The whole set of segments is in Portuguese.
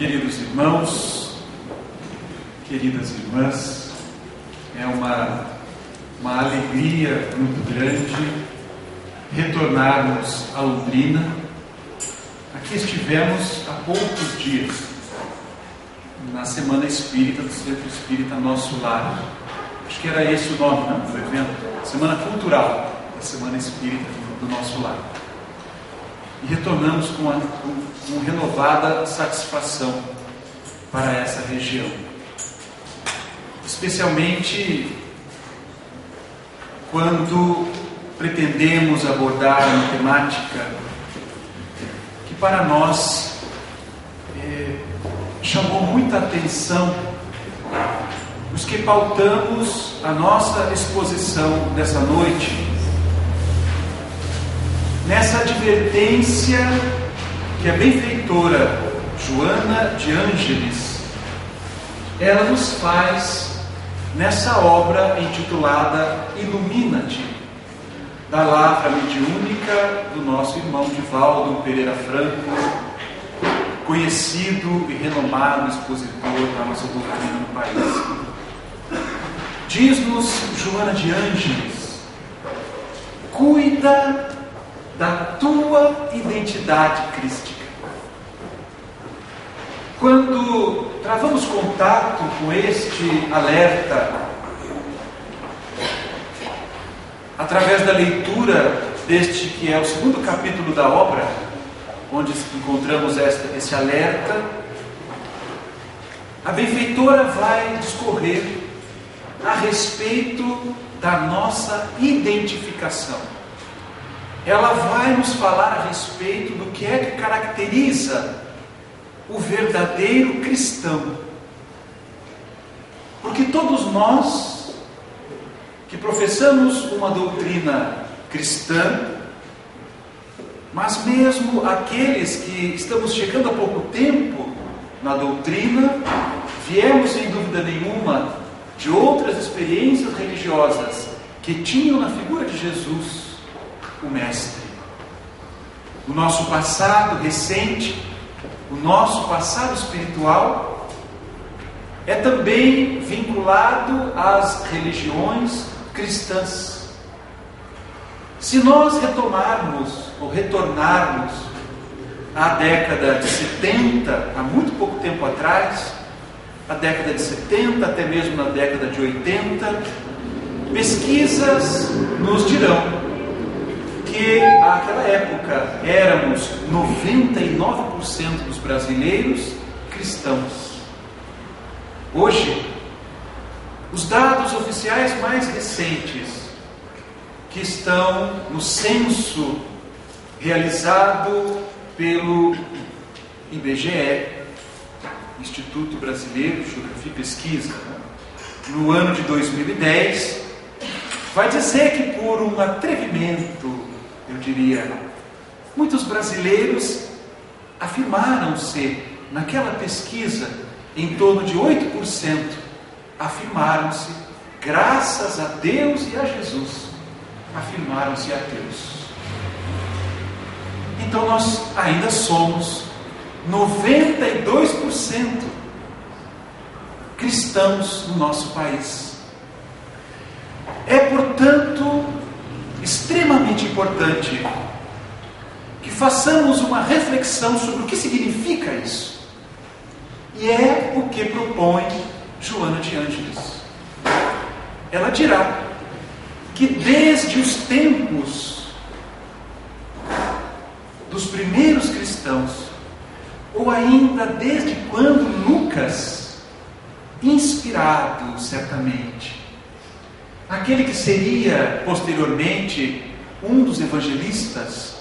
Queridos irmãos, queridas irmãs, é uma alegria muito grande retornarmos a Londrina. Aqui estivemos há poucos dias, na Semana Espírita do Centro Espírita Nosso Lar. Acho que era esse o nome, não? Do evento, Semana Cultural da Semana Espírita do Nosso Lar. E retornamos com renovada satisfação para essa região, especialmente quando pretendemos abordar uma temática que para nós chamou muita atenção, os que pautamos a nossa exposição dessa noite, nessa advertência que a benfeitora Joana de Ângeles, ela nos faz nessa obra intitulada Ilumina-te, da lavra mediúnica do nosso irmão Divaldo Pereira Franco, conhecido e renomado expositor da nossa doutrina no país. Diz-nos Joana de Ângeles: cuida da tua identidade crística. Quando travamos contato com este alerta, através da leitura deste que é o segundo capítulo da obra, onde encontramos esse alerta, a benfeitora vai discorrer a respeito da nossa identificação. Ela vai nos falar a respeito do que é que caracteriza o verdadeiro cristão. Porque todos nós que professamos uma doutrina cristã, mas mesmo aqueles que estamos chegando há pouco tempo na doutrina, viemos sem dúvida nenhuma de outras experiências religiosas que tinham na figura de Jesus o Mestre. O nosso passado recente, o nosso passado espiritual é também vinculado às religiões cristãs. Se nós retomarmos ou retornarmos à década de 70, há muito pouco tempo atrás, a década de 70, até mesmo na década de 80, pesquisas nos dirão que naquela época éramos 99% dos brasileiros cristãos. Hoje, os dados oficiais mais recentes, que estão no censo realizado pelo IBGE, Instituto Brasileiro de Geografia e Pesquisa, no ano de 2010, vai dizer que por um atrevimento, eu diria, muitos brasileiros afirmaram-se, naquela pesquisa, em torno de 8%, afirmaram-se, graças a Deus e a Jesus, afirmaram-se ateus. Então nós ainda somos 92% cristãos no nosso país. É, portanto, extremamente importante que façamos uma reflexão sobre o que significa isso. E é o que propõe Joana de Ângeles. Ela dirá que desde os tempos dos primeiros cristãos, ou ainda desde quando Lucas, inspirado certamente, aquele que seria posteriormente um dos evangelistas,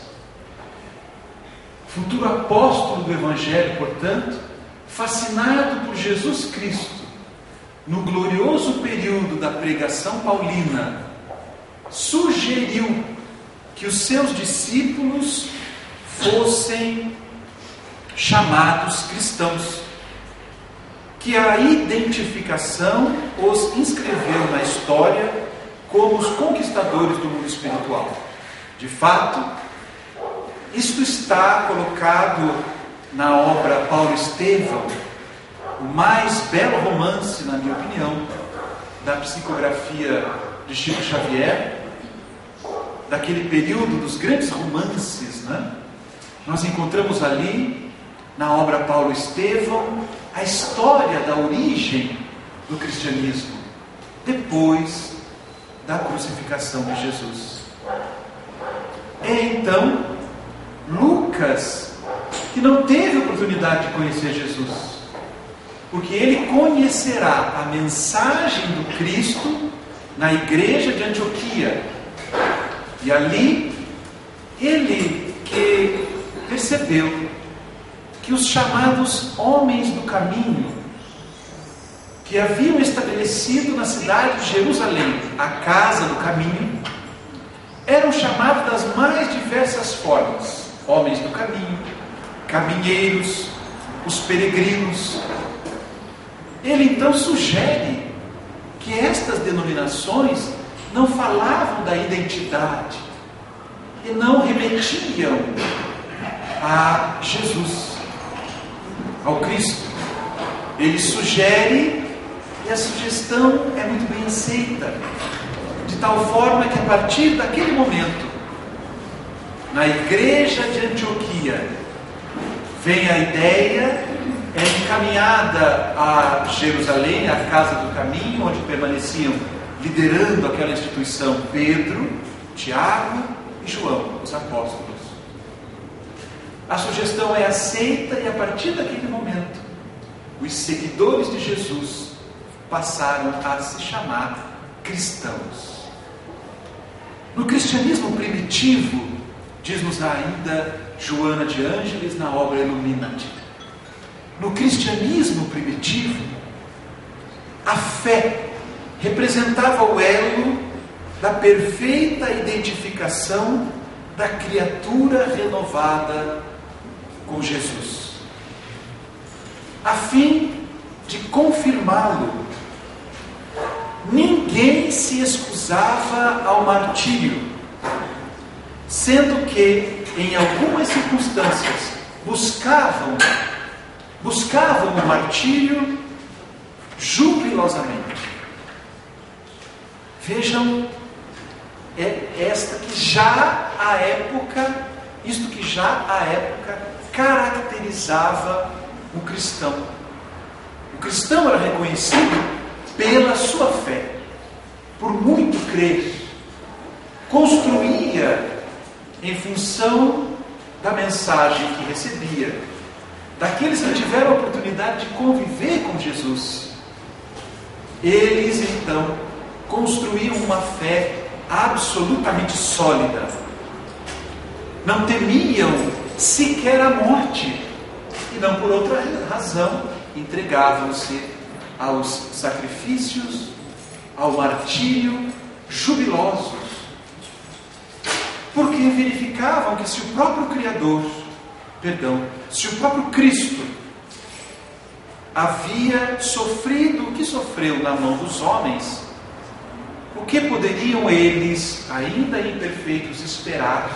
futuro apóstolo do Evangelho, portanto, fascinado por Jesus Cristo, no glorioso período da pregação paulina, sugeriu que os seus discípulos fossem chamados cristãos, que a identificação os inscreveu na história como os conquistadores do mundo espiritual. De fato, isto está colocado na obra Paulo Estevão, o mais belo romance, na minha opinião, da psicografia de Chico Xavier, daquele período dos grandes romances, né? Nós encontramos ali, na obra Paulo Estevão, a história da origem do cristianismo, depois da crucificação de Jesus. É então Lucas que não teve oportunidade de conhecer Jesus, porque ele conhecerá a mensagem do Cristo na igreja de Antioquia, e ali ele que percebeu que os chamados homens do caminho, que haviam estabelecido na cidade de Jerusalém a casa do caminho, eram chamados das mais diversas formas: homens do caminho, caminheiros, os peregrinos. Ele então sugere que estas denominações não falavam da identidade e não remetiam a Jesus, ao Cristo. Ele sugere, e a sugestão é muito bem aceita, de tal forma que a partir daquele momento, na igreja de Antioquia, vem a ideia, é encaminhada a Jerusalém, a casa do caminho, onde permaneciam liderando aquela instituição Pedro, Tiago e João, os apóstolos. A sugestão é aceita, e a partir daquele momento, os seguidores de Jesus passaram a se chamar cristãos. No cristianismo primitivo, diz-nos ainda Joana de Ângeles na obra Illuminati, no cristianismo primitivo, a fé representava o elo da perfeita identificação da criatura renovada com Jesus, a fim de confirmá-lo. Ninguém se escusava ao martírio, sendo que, em algumas circunstâncias, buscavam o martírio jubilosamente. Vejam, isto que já à época caracterizava o cristão. O cristão era reconhecido pela sua fé, por muito crer, construía em função da mensagem que recebia, daqueles que tiveram a oportunidade de conviver com Jesus. Eles então construíam uma fé absolutamente sólida, não temiam sequer a morte, e não por outra razão entregavam-se aos sacrifícios, ao martírio, jubilosos, porque verificavam que se o próprio Cristo havia sofrido o que sofreu na mão dos homens, o que poderiam eles, ainda imperfeitos, esperar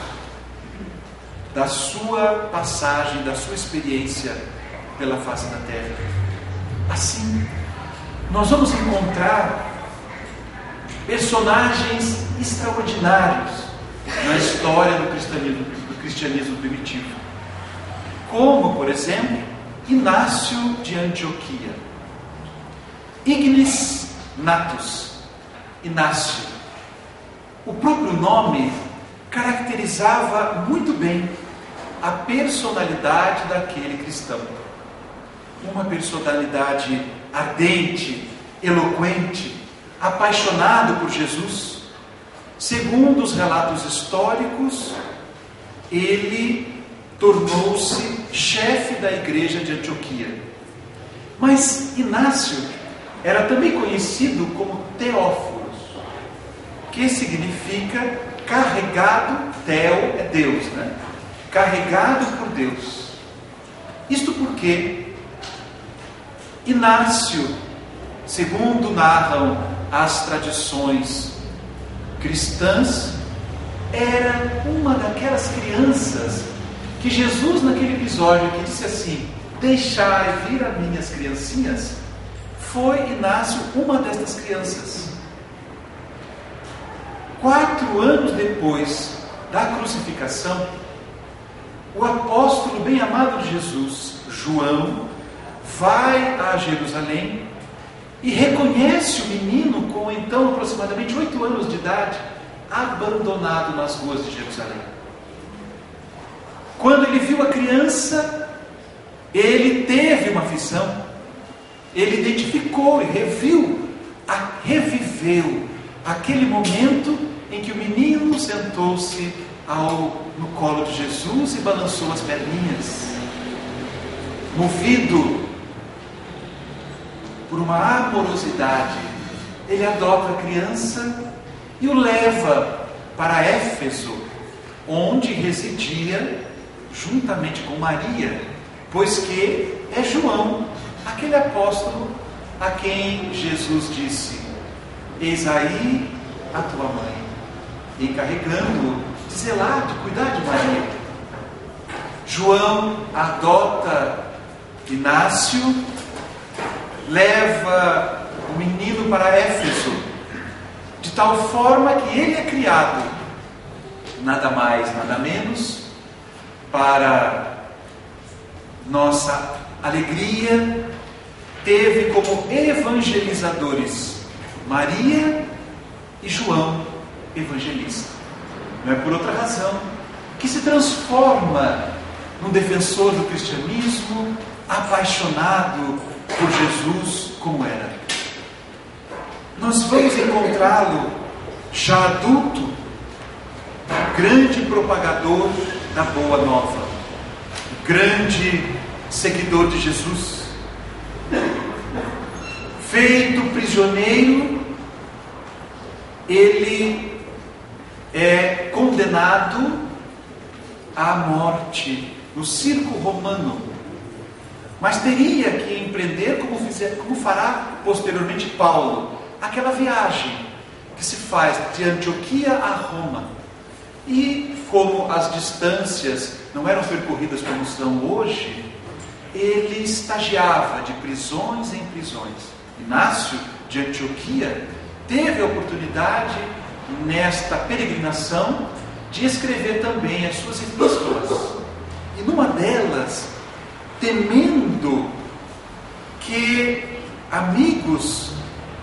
da sua passagem, da sua experiência pela face da terra? Assim, nós vamos encontrar personagens extraordinários na história do cristianismo primitivo, como, por exemplo, Inácio de Antioquia, Ignis Natus, Inácio. O próprio nome caracterizava muito bem a personalidade daquele cristão. Uma personalidade ardente, eloquente, apaixonado por Jesus. Segundo os relatos históricos, ele tornou-se chefe da igreja de Antioquia. Mas Inácio era também conhecido como Teóforos, que significa carregado. Teo é Deus, né? Carregado por Deus. Isto porque Inácio, segundo narram as tradições cristãs, era uma daquelas crianças que Jesus, naquele episódio que disse assim: deixai vir a mim as criancinhas, foi Inácio uma destas crianças. 4 anos depois da crucificação, o apóstolo bem-amado de Jesus, João, vai a Jerusalém e reconhece o menino com então aproximadamente 8 anos de idade, abandonado nas ruas de Jerusalém. Quando ele viu a criança, ele teve uma visão, ele identificou e reviveu aquele momento em que o menino sentou-se no colo de Jesus e balançou as perninhas. Movido por uma amorosidade, ele adota a criança e o leva para Éfeso, onde residia juntamente com Maria, pois que é João, aquele apóstolo a quem Jesus disse: eis aí a tua mãe, encarregando-o de zelar, de cuidar de Maria. João adota Inácio, leva o menino para Éfeso, de tal forma que ele é criado, nada mais, nada menos, para nossa alegria, teve como evangelizadores Maria e João, evangelista. Não é por outra razão que se transforma num defensor do cristianismo, apaixonado por Jesus como era. Nós vamos encontrá-lo já adulto, grande propagador da Boa Nova, grande seguidor de Jesus. Feito prisioneiro, ele é condenado à morte no circo romano, mas teria que empreender, como fará posteriormente Paulo, aquela viagem que se faz de Antioquia a Roma. E como as distâncias não eram percorridas como são hoje, ele estagiava de prisões em prisões. Inácio de Antioquia teve a oportunidade, nesta peregrinação, de escrever também as suas epístolas. E numa delas, temendo que amigos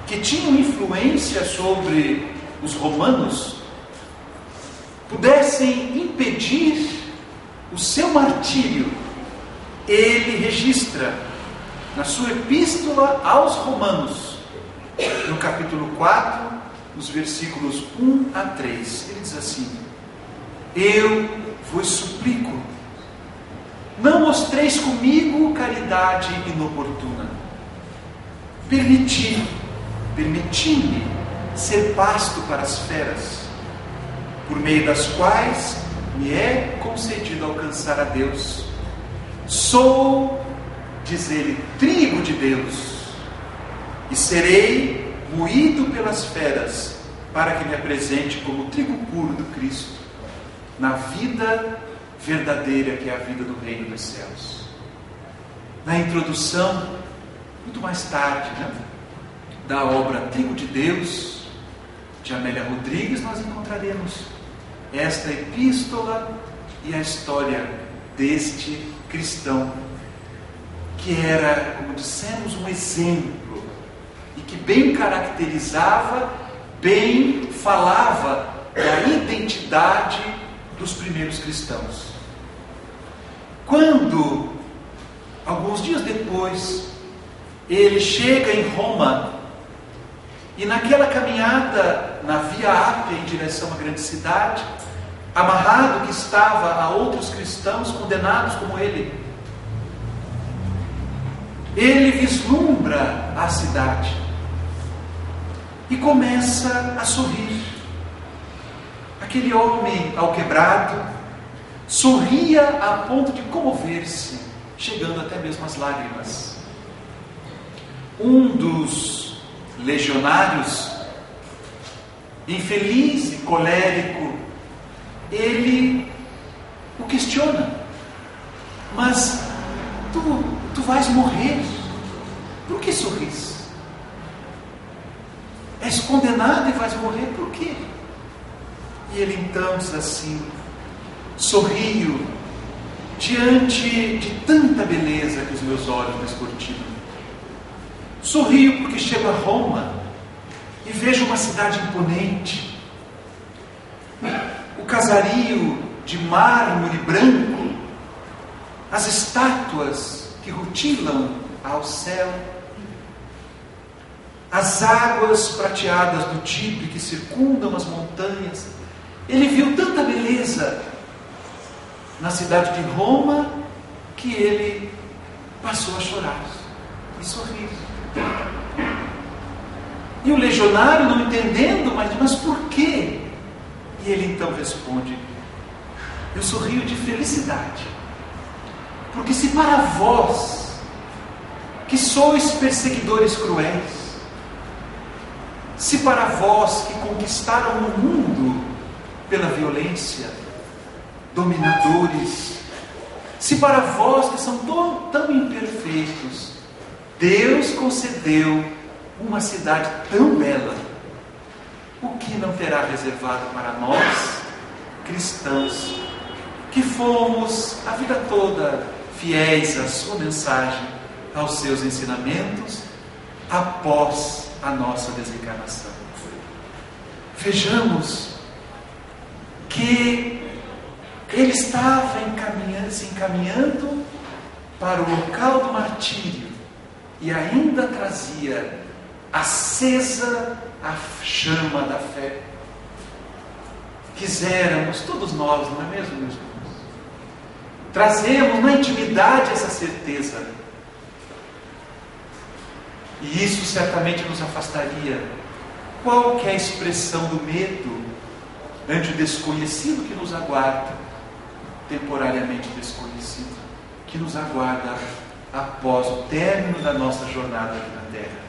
que tinham influência sobre os romanos pudessem impedir o seu martírio, ele registra na sua epístola aos Romanos, no capítulo 4, nos versículos 1 a 3, ele diz assim: eu vos suplico, não mostreis comigo caridade inoportuna, permiti-me ser pasto para as feras, por meio das quais me é concedido alcançar a Deus. Sou, diz ele, trigo de Deus, e serei moído pelas feras, para que me apresente como trigo puro do Cristo, na vida verdadeira que é a vida do reino dos céus. Na introdução, muito mais tarde, da obra Trigo de Deus, de Amélia Rodrigues, nós encontraremos esta epístola e a história deste cristão, que era, como dissemos, um exemplo, e que bem caracterizava, bem falava da identidade dos primeiros cristãos. Quando, alguns dias depois, ele chega em Roma, e naquela caminhada na Via Ápia em direção à grande cidade, amarrado que estava a outros cristãos condenados como ele vislumbra a cidade e começa a sorrir. Aquele homem alquebrado sorria a ponto de comover-se, chegando até mesmo às lágrimas. Um dos legionários, infeliz e colérico, ele o questiona: mas tu vais morrer. Por que sorris? És condenado e vais morrer, por quê? E ele então diz assim: sorrio diante de tanta beleza que os meus olhos descortinam. Sorrio porque chego a Roma e vejo uma cidade imponente, o casario de mármore branco, as estátuas que rutilam ao céu, as águas prateadas do Tibre que circundam as montanhas. Ele viu tanta beleza na cidade de Roma que ele passou a chorar e sorrir. E o legionário, não entendendo, mas por quê? E ele então responde: eu sorrio de felicidade, porque se para vós, que sois perseguidores cruéis, se para vós que conquistaram o mundo pela violência, dominadores, se para vós que são tão imperfeitos, Deus concedeu uma cidade tão bela, o que não terá reservado para nós, cristãos, que fomos a vida toda fiéis à sua mensagem, aos seus ensinamentos, após a nossa desencarnação? Vejamos que ele estava se encaminhando para o local do martírio e ainda trazia acesa a chama da fé. Quiséramos, todos nós, não é mesmo, meus irmãos? Trazemos na intimidade essa certeza. E isso certamente nos afastaria qualquer expressão do medo ante o desconhecido que nos aguarda, temporariamente desconhecido, que nos aguarda após o término da nossa jornada aqui na Terra.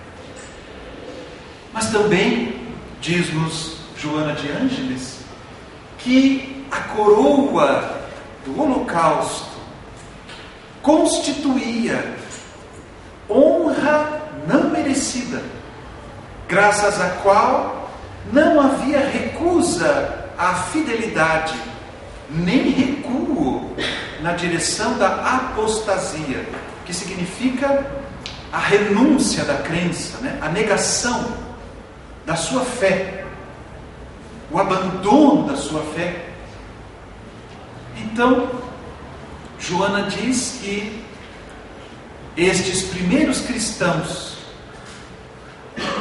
Mas também, diz-nos Joana de Ângeles, que a coroa do holocausto constituía honra não merecida, graças à qual não havia recusa à fidelidade, nem recuo na direção da apostasia, que significa a renúncia da crença, né? A negação da sua fé, o abandono da sua fé. Então, Joana diz que estes primeiros cristãos,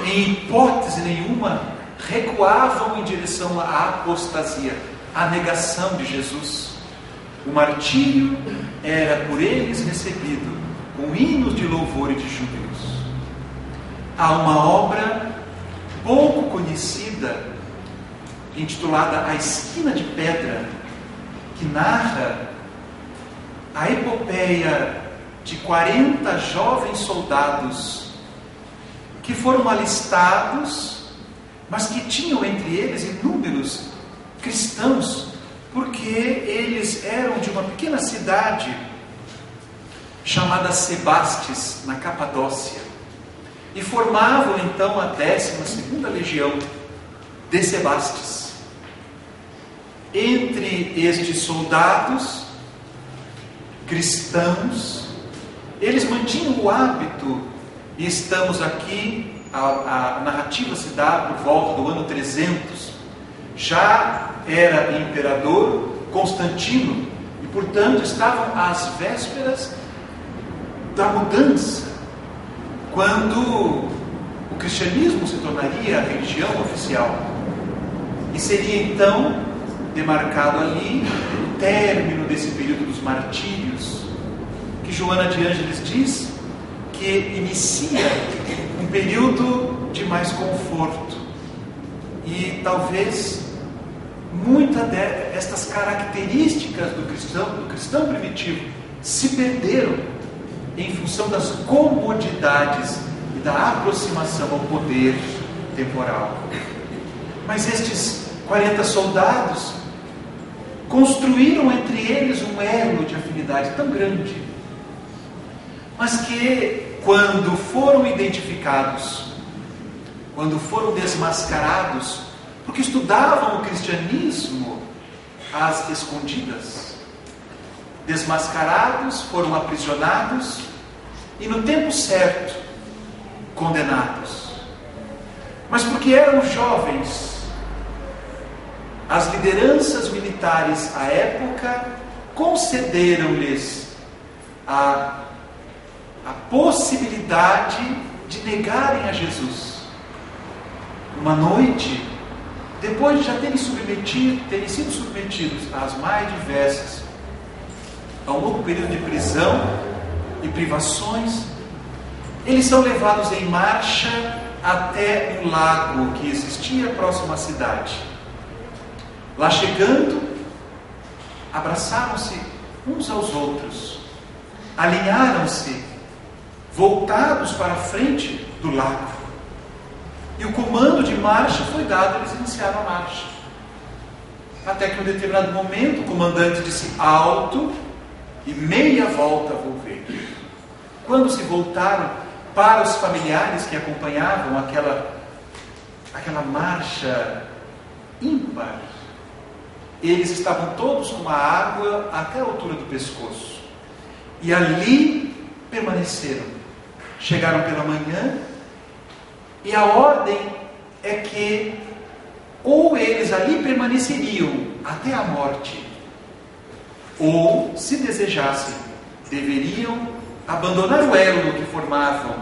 em hipótese nenhuma, recuavam em direção à apostasia, à negação de Jesus. O martírio era por eles recebido com hinos de louvor e de júbilos. Há uma obra pouco conhecida, intitulada A Esquina de Pedra, que narra a epopeia de 40 jovens soldados que foram alistados, mas que tinham entre eles inúmeros cristãos, porque eles eram de uma pequena cidade chamada Sebastes, na Capadócia, e formavam então a 12ª Legião de Sebastes. Entre estes soldados cristãos, eles mantinham o hábito, e estamos aqui, a narrativa se dá por volta do ano 300, já era imperador Constantino, e portanto estavam às vésperas da mudança, quando o cristianismo se tornaria a religião oficial, e seria então demarcado ali o término desse período dos martírios, que Joana de Ângeles diz que inicia um período de mais conforto. E talvez muitas destas características do cristão primitivo se perderam em função das comodidades e da aproximação ao poder temporal. Mas estes 40 soldados construíram entre eles um elo de afinidade tão grande, mas que, quando foram identificados, quando foram desmascarados, porque estudavam o cristianismo às escondidas, desmascarados, foram aprisionados e, no tempo certo, condenados. Mas porque eram jovens, as lideranças militares à época concederam-lhes a possibilidade de negarem a Jesus. Uma noite, depois de já terem sido submetidos às mais diversas, a um longo período de prisão e privações, eles são levados em marcha até um lago que existia próximo à cidade. Lá chegando, abraçaram-se uns aos outros, alinharam-se, voltados para a frente do lago. E o comando de marcha foi dado, eles iniciaram a marcha. Até que em um determinado momento, o comandante disse alto e meia volta volver. Quando se voltaram para os familiares que acompanhavam aquela marcha ímpar, eles estavam todos com a água até a altura do pescoço. E ali permaneceram. Chegaram pela manhã, e a ordem é que ou eles ali permaneceriam até a morte, ou, se desejassem, deveriam abandonar o elo que formavam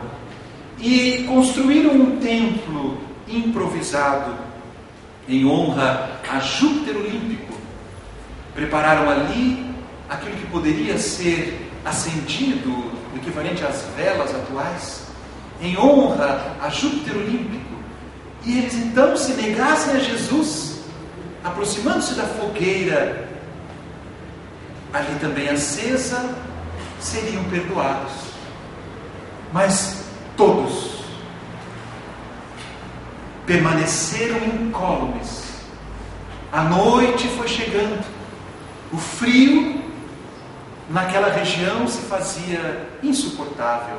e construíram um templo improvisado em honra a Júpiter Olímpico. Prepararam ali aquilo que poderia ser acendido, o equivalente às velas atuais, em honra a Júpiter Olímpico. E eles então, se negassem a Jesus, aproximando-se da fogueira ali também acesa, seriam perdoados. Mas todos permaneceram incólumes. A noite foi chegando, o frio naquela região se fazia insuportável.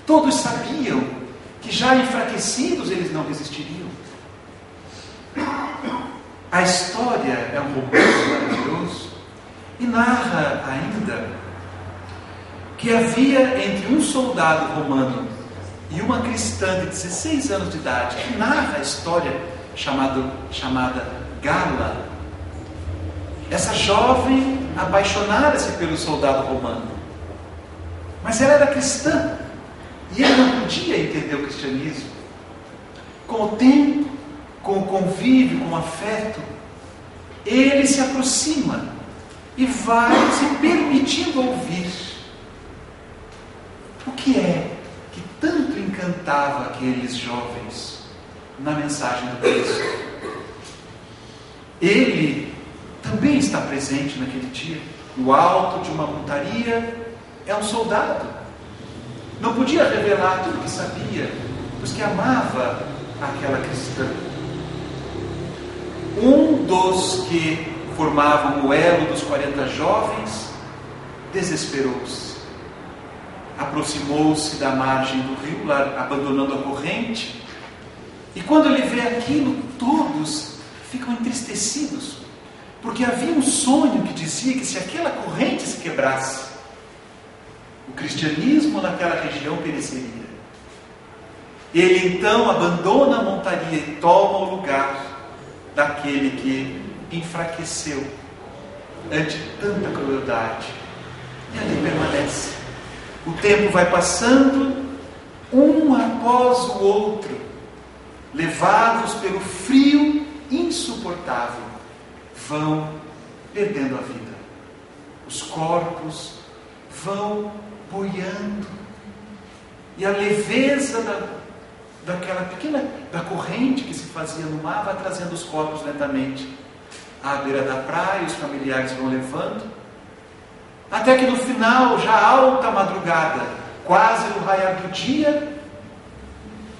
Todos sabiam que já enfraquecidos eles não resistiriam. A história é um romance maravilhoso e narra ainda que havia entre um soldado romano e uma cristã de 16 anos de idade, que narra a história chamada Gala. Essa jovem apaixonara-se pelo soldado romano, mas ela era cristã e ele não podia entender o cristianismo. Com o tempo, com o convívio, com o afeto, ele se aproxima e vai se permitindo ouvir. O que é que tanto encantava aqueles jovens na mensagem do Cristo? Ele também está presente naquele dia, no alto de uma montaria, é um soldado. Não podia revelar tudo o que sabia, pois que amava aquela cristã. Um dos que formavam o elo dos 40 jovens desesperou-se. Aproximou-se da margem do rio, abandonando a corrente. E quando ele vê aquilo, todos ficam entristecidos, porque havia um sonho que dizia que se aquela corrente se quebrasse, o cristianismo naquela região pereceria. Ele então abandona a montaria e toma o lugar daquele que enfraqueceu ante tanta crueldade, e ali permanece. O tempo vai passando, um após o outro, levados pelo frio insuportável, vão perdendo a vida. Os corpos vão boiando, e a leveza daquela pequena corrente que se fazia no mar vai trazendo os corpos lentamente à beira da praia. Os familiares vão levando, até que no final, já alta madrugada, quase no raiar do dia,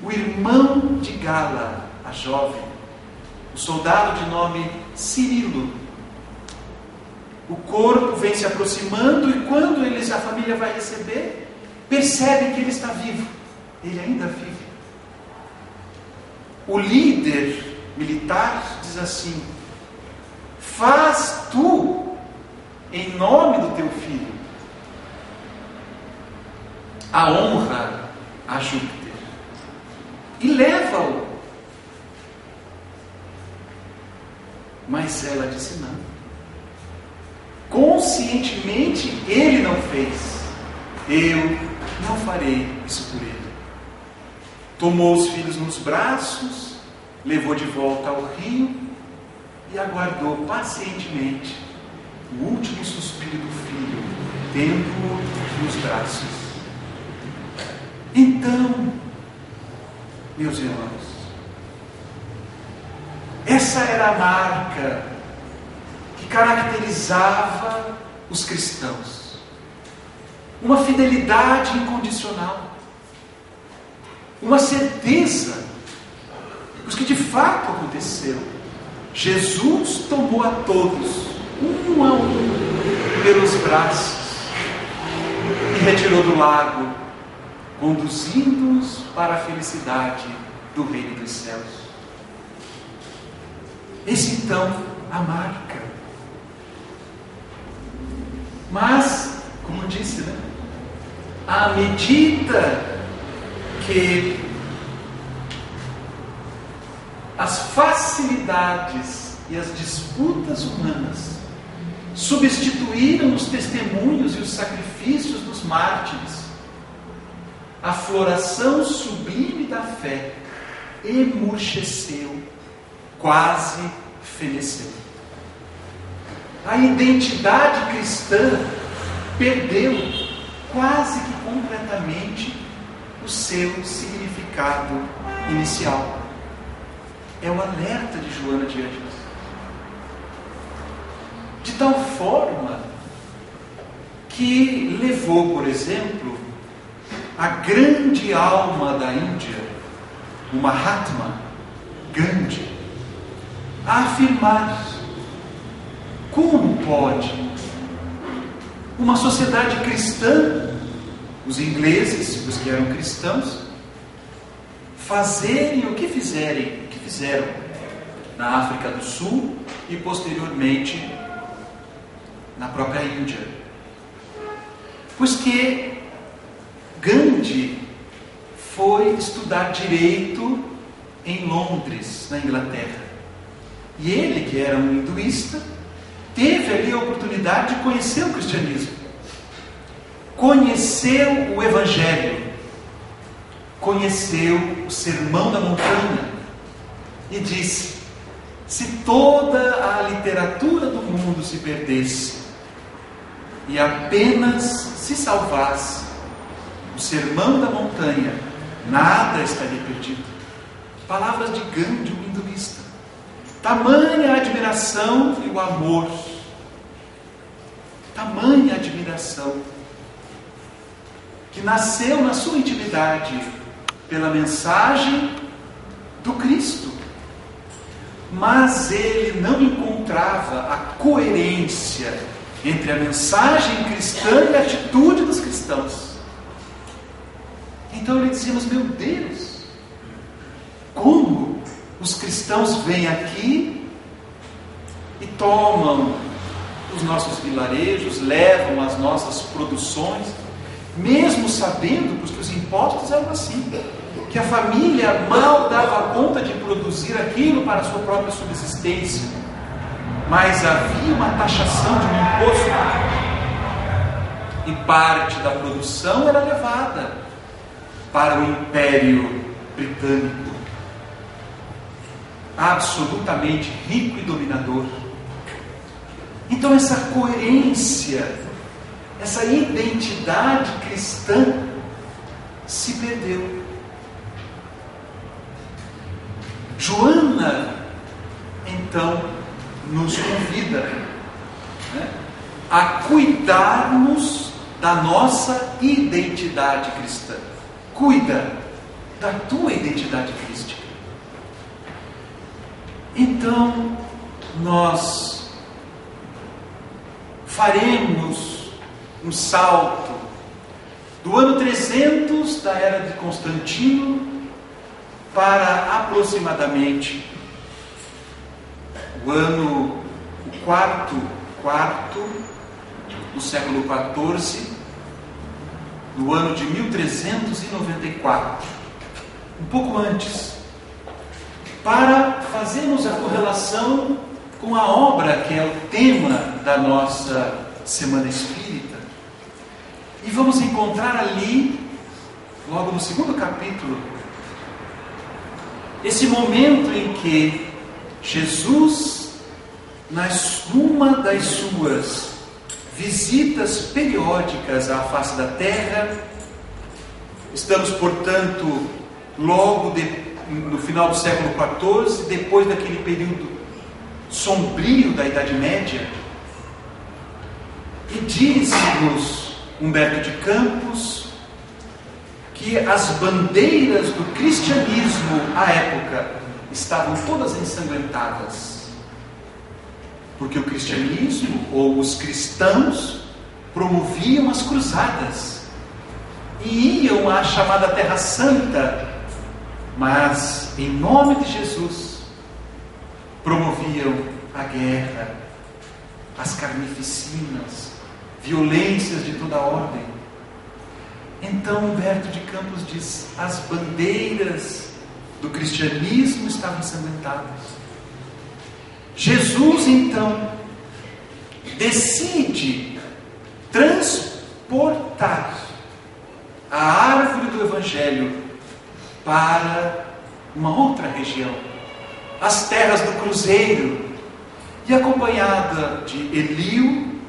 o irmão de Gala, a jovem, o soldado de nome Cirilo, o corpo vem se aproximando, e quando a família vai receber, percebe que ele está vivo. Ele ainda vive. O líder militar diz assim: faz tu, em nome do teu filho, a honra a Júpiter, e leva-o. Mas ela disse não. Conscientemente ele não fez. Eu não farei isso por ele. Tomou os filhos nos braços, levou de volta ao rio e aguardou pacientemente o último suspiro do filho, tendo-o nos braços. Então, meus irmãos, essa era a marca que caracterizava os cristãos. Uma fidelidade incondicional. Uma certeza, os que de fato aconteceu. Jesus tomou a todos, um a um, pelos braços e retirou do lago, conduzindo-os para a felicidade do reino dos céus. Esse então a marca. Mas, como eu disse, à medida que as facilidades e as disputas humanas substituíram os testemunhos e os sacrifícios dos mártires, a floração sublime da fé emurcheceu, quase feneceu. A identidade cristã perdeu quase que completamente o seu significado inicial. É o alerta de Joana de Ângeles. De tal forma que levou, por exemplo, a grande alma da Índia, o Mahatma Gandhi, a afirmar: como pode uma sociedade cristã, os ingleses, os que eram cristãos, fazerem o que fizeram na África do Sul e posteriormente na própria Índia? Pois que Gandhi foi estudar direito em Londres, na Inglaterra. E ele, que era um hinduísta, teve ali a oportunidade de conhecer o cristianismo, conheceu o Evangelho, conheceu o Sermão da Montanha e disse: se toda a literatura do mundo se perdesse e apenas se salvasse o Sermão da Montanha, nada estaria perdido. Palavras de Gandhi, um hinduísta. Tamanha a admiração e o amor, tamanha admiração, que nasceu na sua intimidade pela mensagem do Cristo. Mas ele não encontrava a coerência entre a mensagem cristã e a atitude dos cristãos. Então ele dizia: mas meu Deus, como os cristãos vêm aqui e tomam os nossos vilarejos, levam as nossas produções, mesmo sabendo, porque os impostos eram assim, que a família mal dava conta de produzir aquilo para a sua própria subsistência, mas havia uma taxação de um imposto, e parte da produção era levada para o Império Britânico, absolutamente rico e dominador. Então essa coerência, essa identidade cristã se perdeu. Joana, então, nos convida a cuidarmos da nossa identidade cristã. Cuida da tua identidade crística. Então, nós faremos um salto do ano 300 da era de Constantino para aproximadamente o quarto do século XIV, no ano de 1394, um pouco antes, para fazermos a correlação com a obra que é o tema da nossa Semana Espírita. E vamos encontrar ali, logo no segundo capítulo, esse momento em que Jesus, numa das suas visitas periódicas à face da terra, estamos, portanto, logo no final do século XIV, depois daquele período sombrio da Idade Média, e diz-nos Humberto de Campos que as bandeiras do cristianismo à época estavam todas ensanguentadas, porque o cristianismo, ou os cristãos, promoviam as cruzadas e iam à chamada Terra Santa, mas em nome de Jesus promoviam a guerra, as carnificinas, violências de toda ordem. Então Humberto de Campos diz: as bandeiras do cristianismo estavam ensanguentadas. Jesus então decide transportar a árvore do Evangelho para uma outra região, as terras do Cruzeiro, e acompanhada de Elio,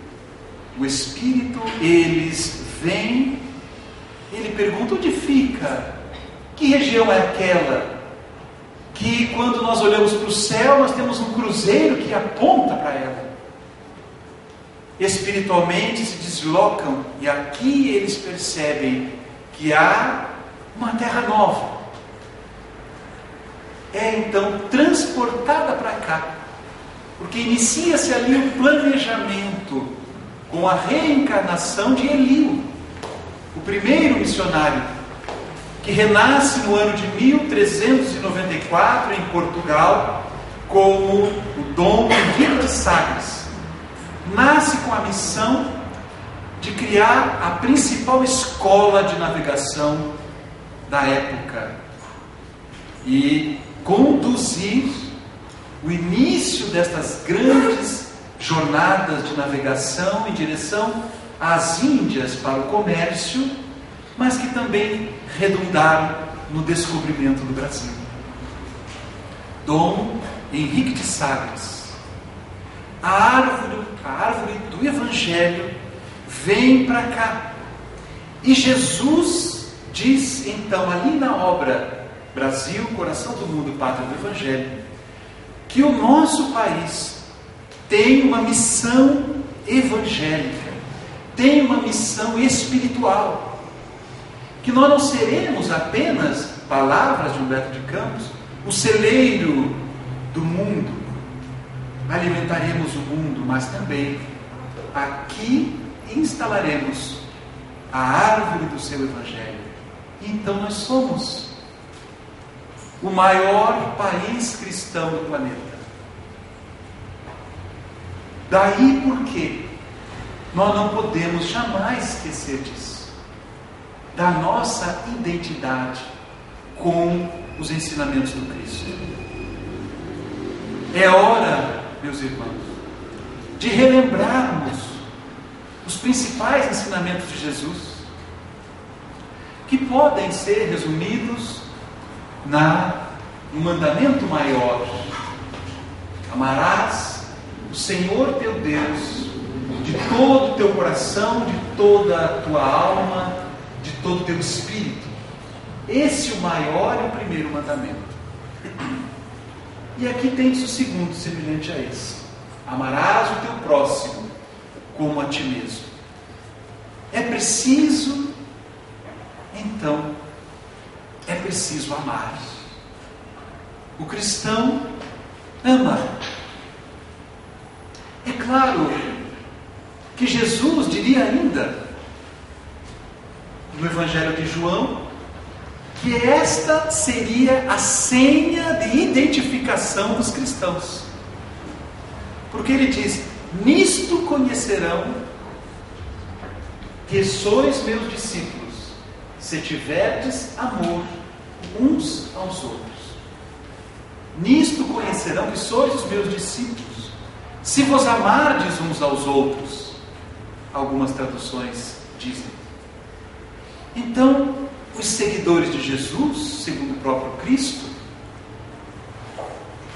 o Espírito, eles vêm. Ele pergunta: onde fica? Que região é aquela? Que quando nós olhamos para o céu, nós temos um cruzeiro que aponta para ela. Espiritualmente se deslocam, e aqui eles percebem que há uma terra nova. É então transportada para cá, porque inicia-se ali o planejamento com a reencarnação de Elio, o primeiro missionário, que renasce no ano de 1394 em Portugal, como o Dom Henrique de Sagres. Nasce com a missão de criar a principal escola de navegação da época e conduzir o início destas grandes jornadas de navegação em direção às Índias para o comércio, mas que também redundaram no descobrimento do Brasil. Dom Henrique de Sagres. A árvore do Evangelho vem para cá. E Jesus diz então ali na obra Brasil, Coração do Mundo, Pátria do Evangelho, que o nosso país tem uma missão evangélica, tem uma missão espiritual, que nós não seremos apenas, palavras de Humberto de Campos, o celeiro do mundo, alimentaremos o mundo, mas também aqui instalaremos a árvore do seu Evangelho. Então nós somos o maior país cristão do planeta. Daí porque nós não podemos jamais esquecer disso, da nossa identidade com os ensinamentos do Cristo. É hora, meus irmãos, de relembrarmos os principais ensinamentos de Jesus, que podem ser resumidos no mandamento maior: amarás o Senhor teu Deus de todo o teu coração, de toda a tua alma, de todo o teu espírito. Esse é o maior e o primeiro mandamento. E aqui tem-se o segundo, semelhante a esse: amarás o teu próximo como a ti mesmo. É preciso, então, amar. O cristão ama. É claro que Jesus diria ainda no Evangelho de João que esta seria a senha de identificação dos cristãos. Porque ele diz: nisto conhecerão que sois meus discípulos, se tiverdes amor uns aos outros. Nisto conhecerão que sois os meus discípulos, se vos amardes uns aos outros. Algumas traduções dizem. Então, os seguidores de Jesus, segundo o próprio Cristo,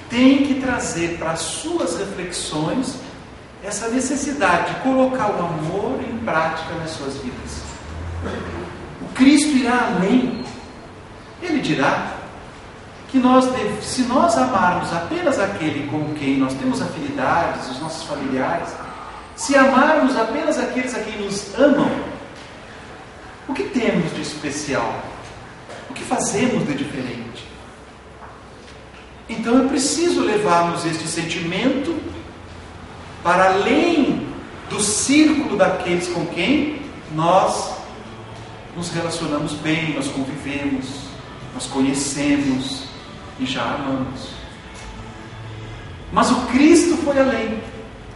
têm que trazer para as suas reflexões essa necessidade de colocar o amor em prática nas suas vidas. O Cristo irá além. Ele dirá que se nós amarmos apenas aquele com quem nós temos afinidades, os nossos familiares, se amarmos apenas aqueles a quem nos amam, o que temos de especial? O que fazemos de diferente? Então é preciso levarmos este sentimento para além do círculo daqueles com quem nós nos relacionamos bem, nós convivemos, nós conhecemos e já amamos. Mas o Cristo foi além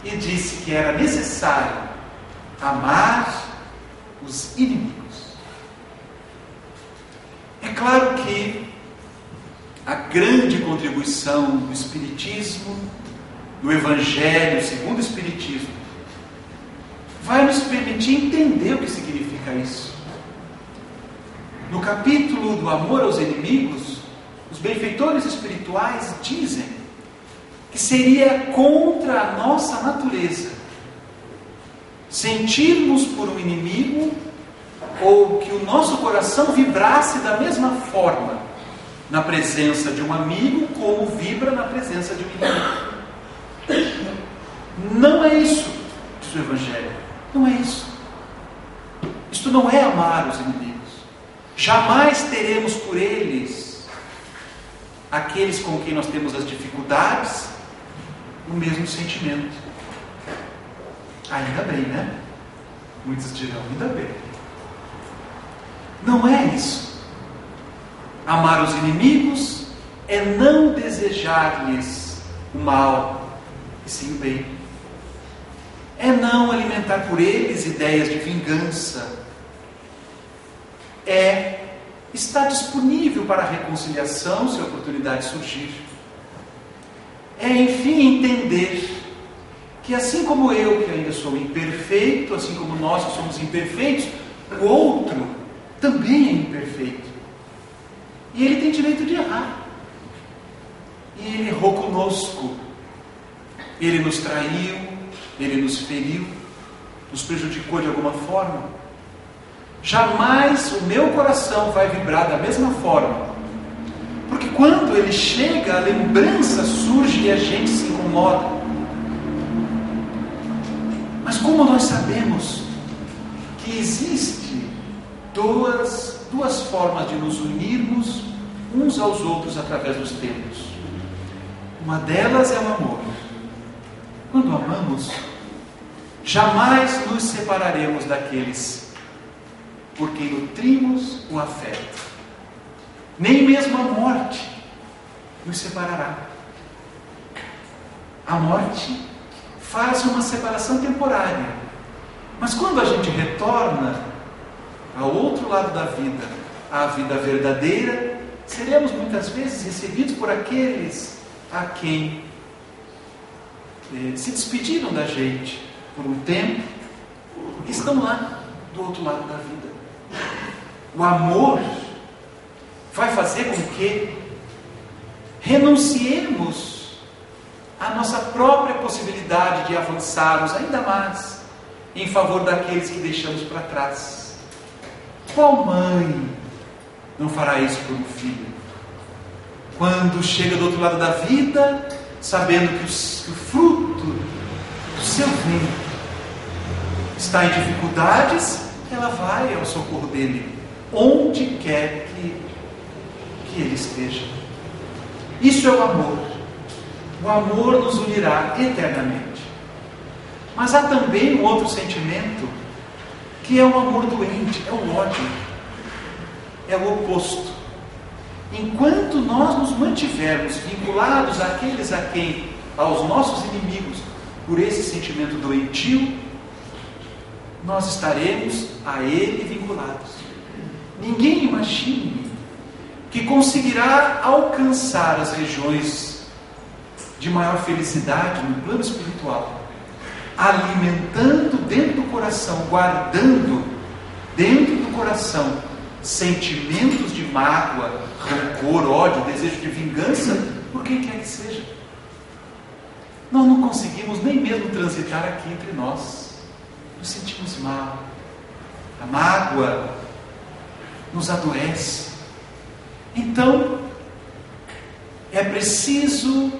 e disse que era necessário amar os inimigos. É claro que a grande contribuição do Espiritismo, do Evangelho segundo o Espiritismo, vai nos permitir entender o que significa isso. No capítulo do amor aos inimigos, os benfeitores espirituais dizem que seria contra a nossa natureza sentirmos por um inimigo ou que o nosso coração vibrasse da mesma forma na presença de um amigo como vibra na presença de um inimigo. Não é isso, diz o Evangelho. Não é isso. Isto não é amar os inimigos. Jamais teremos por eles, aqueles com quem nós temos as dificuldades, o mesmo sentimento. Ainda bem, né? Muitos dirão, ainda bem. Não é isso. Amar os inimigos é não desejar-lhes o mal, e sim o bem. É não alimentar por eles ideias de vingança. É estar disponível para a reconciliação se a oportunidade surgir. É, enfim, entender que assim como eu, que ainda sou imperfeito, assim como nós que somos imperfeitos, o outro também é imperfeito. E ele tem direito de errar. E ele errou conosco. Ele nos traiu, ele nos feriu, nos prejudicou de alguma forma. Jamais o meu coração vai vibrar da mesma forma. Porque quando ele chega, a lembrança surge e a gente se incomoda. Mas como nós sabemos que existe duas formas de nos unirmos uns aos outros através dos tempos. Uma delas é o amor. Quando amamos, jamais nos separaremos daqueles por quem nutrimos o afeto. Nem mesmo a morte nos separará. A morte faz uma separação temporária. Mas quando a gente retorna ao outro lado da vida, à vida verdadeira, seremos muitas vezes recebidos por aqueles a quem se despediram da gente por um tempo e estão lá do outro lado da vida. O amor vai fazer com que renunciemos à nossa própria possibilidade de avançarmos ainda mais em favor daqueles que deixamos para trás. Qual mãe não fará isso por um filho? Quando chega do outro lado da vida, sabendo que o fruto do seu ventre está em dificuldades, ela vai ao socorro dele, onde quer que ele esteja. Isso é o amor. O amor nos unirá eternamente. Mas há também um outro sentimento, que é o amor doente, é o ódio, é o oposto. Enquanto nós nos mantivermos vinculados àqueles aos nossos inimigos, por esse sentimento doentio, nós estaremos a ele vinculados. Ninguém imagine que conseguirá alcançar as regiões de maior felicidade no plano espiritual, alimentando dentro do coração, guardando dentro do coração sentimentos de mágoa, rancor, ódio, desejo de vingança por quem quer que seja. Nós não conseguimos nem mesmo transitar aqui entre nós. Nos sentimos mal. A mágoa nos adoece. Então, é preciso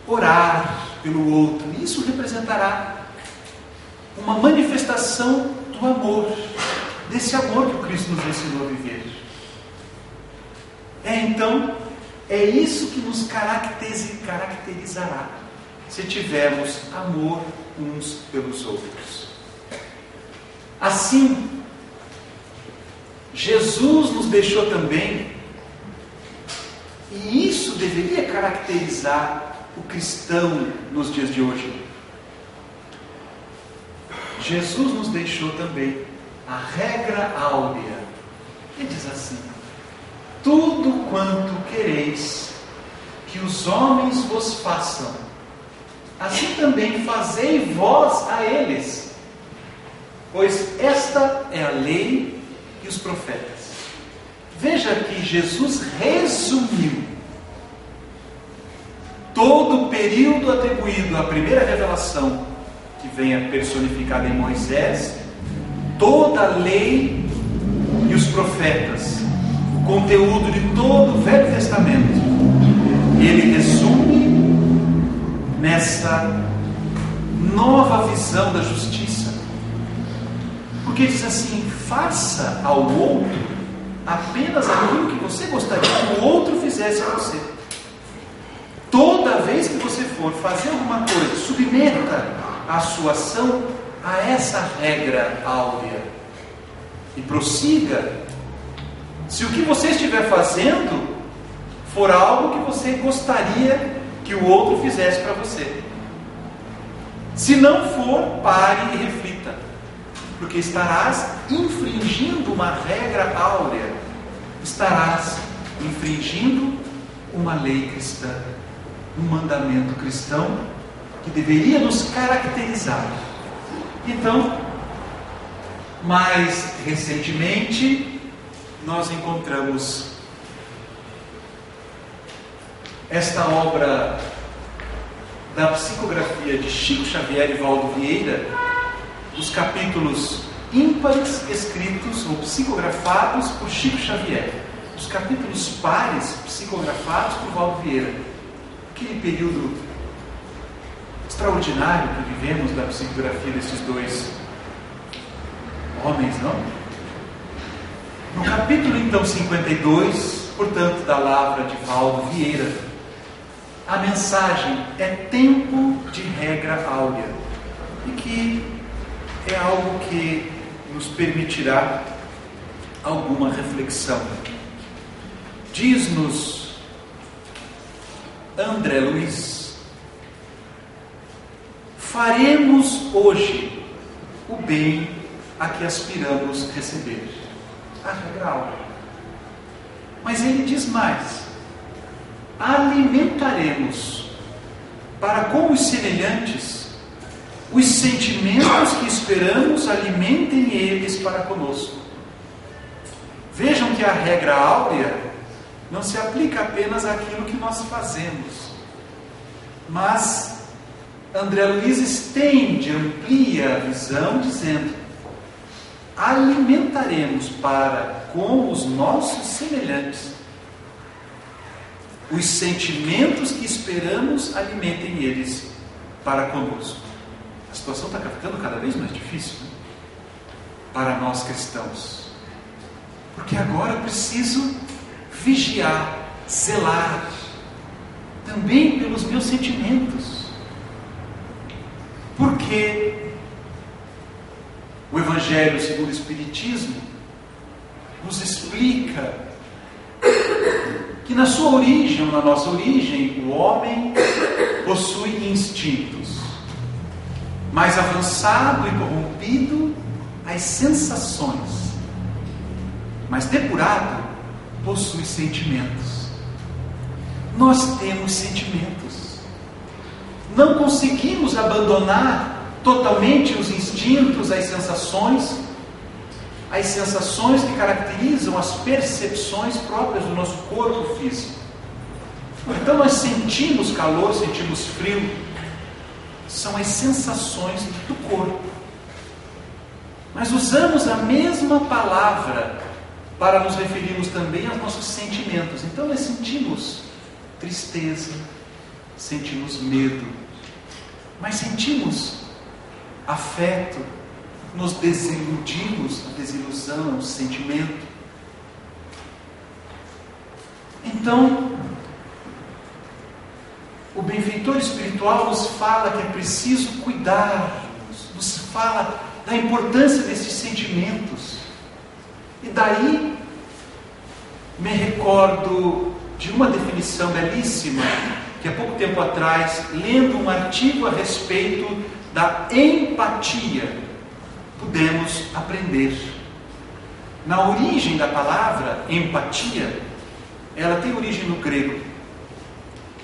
orar pelo outro. Isso representará uma manifestação do amor, desse amor que o Cristo nos ensinou a viver. Então, é isso que nos caracterizará, se tivermos amor uns pelos outros. Assim, Jesus nos deixou também, e isso deveria caracterizar o cristão nos dias de hoje. Jesus nos deixou também a regra áurea. Ele diz assim: tudo quanto quereis que os homens vos façam, assim também fazei vós a eles, pois esta é a lei e os profetas. Veja que Jesus resumiu todo o período atribuído à primeira revelação, que vem personificada em Moisés, toda a lei e os profetas, o conteúdo de todo o Velho Testamento. Ele resume nessa nova visão da justiça, porque diz assim: faça ao outro apenas aquilo que você gostaria que o outro fizesse a você. Toda vez que você for fazer alguma coisa, submeta a sua ação a essa regra áurea e prossiga. Se o que você estiver fazendo for algo que você gostaria que o outro fizesse para você. Se não for, pare e reflita, porque estarás infringindo uma regra áurea, estarás infringindo uma lei cristã, um mandamento cristão que deveria nos caracterizar. Então, mais recentemente, nós encontramos esta obra da psicografia de Chico Xavier e Valdo Vieira, os capítulos ímpares escritos ou psicografados por Chico Xavier, os capítulos pares psicografados por Valdo Vieira. Aquele período extraordinário que vivemos da psicografia desses dois homens, não? No capítulo então 52, portanto, da Lavra de Valdo Vieira, a mensagem é tempo de regra áurea, e que é algo que nos permitirá alguma reflexão. Diz-nos André Luiz: faremos hoje o bem a que aspiramos receber. A regra áurea. Mas ele diz mais: alimentaremos para com os semelhantes os sentimentos que esperamos alimentem eles para conosco. Vejam que a regra áurea não se aplica apenas àquilo que nós fazemos, mas André Luiz estende, amplia a visão, dizendo: alimentaremos para com os nossos semelhantes os sentimentos que esperamos alimentem eles para conosco. A situação está ficando cada vez mais difícil, né? Para nós cristãos, porque agora eu preciso vigiar, zelar também pelos meus sentimentos. Porque o Evangelho segundo o Espiritismo nos explica que na sua origem, ou na nossa origem, o homem possui instintos. Mais avançado e corrompido, as sensações. Mais depurado, possui sentimentos. Nós temos sentimentos. Não conseguimos abandonar totalmente os instintos, as sensações que caracterizam as percepções próprias do nosso corpo físico. Então nós sentimos calor, sentimos frio, são as sensações do corpo. Mas usamos a mesma palavra para nos referirmos também aos nossos sentimentos. Então nós sentimos tristeza, sentimos medo, mas sentimos afeto, nos desiludimos, a desilusão, o sentimento. Então, o benfeitor espiritual nos fala que é preciso cuidarmos, nos fala da importância desses sentimentos. E daí, me recordo de uma definição belíssima, que há pouco tempo atrás, lendo um artigo a respeito da empatia, pudemos aprender. Na origem da palavra empatia, ela tem origem no grego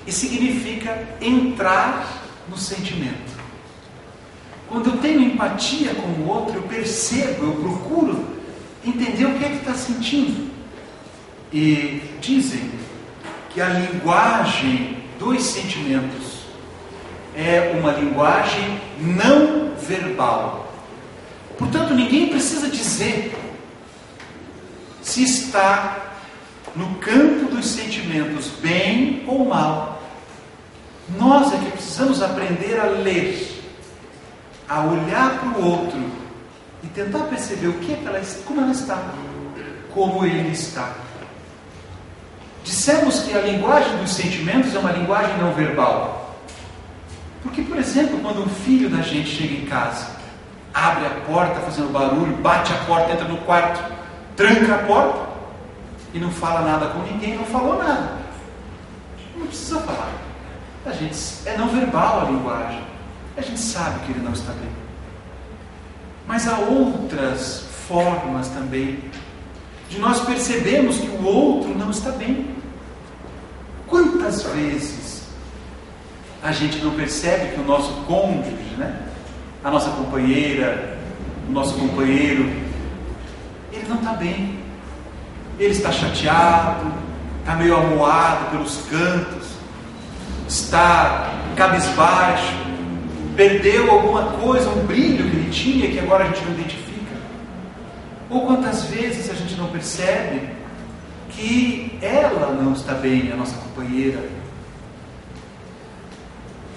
e significa entrar no sentimento. Quando eu tenho empatia com o outro, eu percebo, eu procuro entender o que é que está sentindo. E dizem que a linguagem dos sentimentos é uma linguagem não verbal. Portanto, ninguém precisa dizer se está no campo dos sentimentos bem ou mal. Nós é que precisamos aprender a ler, a olhar para o outro e tentar perceber como ela está, como ele está. Dissemos que a linguagem dos sentimentos é uma linguagem não verbal. Porque, por exemplo, quando um filho da gente chega em casa, abre a porta fazendo barulho, bate a porta, entra no quarto, tranca a porta e não fala nada com ninguém, não falou nada. Não precisa falar. A gente é não verbal a linguagem. A gente sabe que ele não está bem. Mas há outras formas também de nós percebermos que o outro não está bem. Quantas vezes a gente não percebe que o nosso cônjuge, a nossa companheira, o nosso companheiro, ele não está bem. Ele está chateado, está meio amuado pelos cantos, está cabisbaixo, perdeu alguma coisa, um brilho que ele tinha que agora a gente não identifica. Ou quantas vezes a gente não percebe que ela não está bem, a nossa companheira,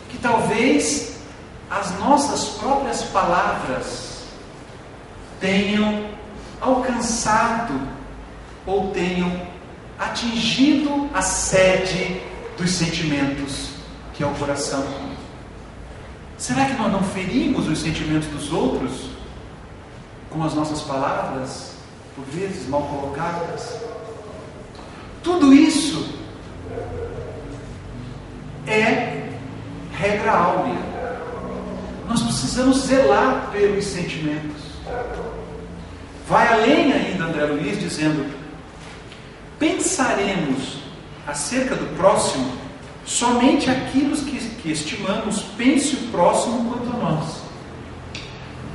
que talvez as nossas próprias palavras tenham alcançado ou tenham atingido a sede dos sentimentos, que é o coração. Será que nós não ferimos os sentimentos dos outros com as nossas palavras, por vezes mal colocadas? Tudo isso é regra áurea. Nós precisamos zelar pelos sentimentos. Vai além ainda André Luiz dizendo: pensaremos acerca do próximo somente aquilo que estimamos, pense o próximo quanto a nós.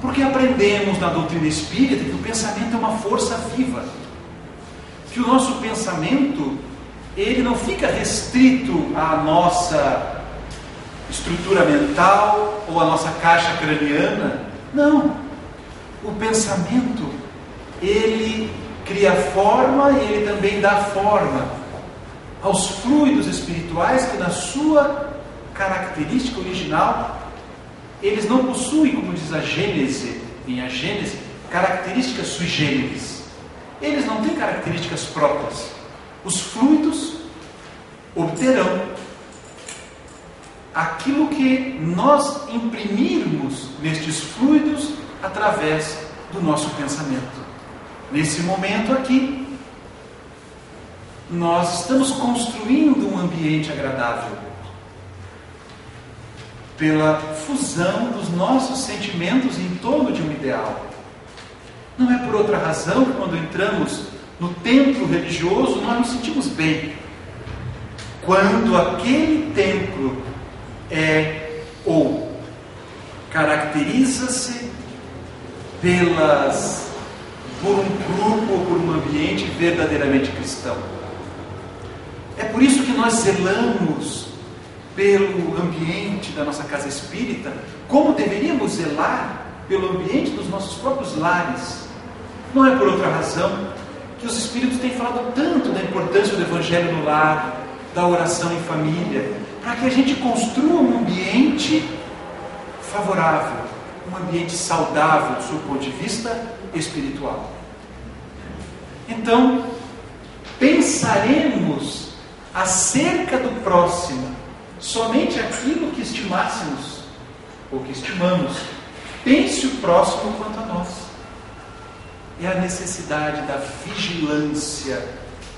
Porque aprendemos na doutrina espírita que o pensamento é uma força viva, que o nosso pensamento ele não fica restrito à nossa estrutura mental ou à nossa caixa craniana. Não, o pensamento ele cria forma e ele também dá forma aos fluidos espirituais que na sua característica original eles não possuem, como diz a Gênese, características sui generis. Eles não têm características próprias. Os fluidos obterão aquilo que nós imprimirmos nestes fluidos através do nosso pensamento. Nesse momento aqui, nós estamos construindo um ambiente agradável pela fusão dos nossos sentimentos em torno de um ideal. Não é por outra razão que quando entramos no templo religioso nós nos sentimos bem. Quando aquele templo ou caracteriza-se por um grupo ou por um ambiente verdadeiramente cristão. É por isso que nós zelamos pelo ambiente da nossa casa espírita, como deveríamos zelar pelo ambiente dos nossos próprios lares. Não é por outra razão que os Espíritos têm falado tanto da importância do Evangelho no lar, da oração em família, para que a gente construa um ambiente favorável, um ambiente saudável do seu ponto de vista espiritual. Então, pensaremos acerca do próximo somente aquilo que estimássemos ou que estimamos. Pense o próximo quanto a nós. É a necessidade da vigilância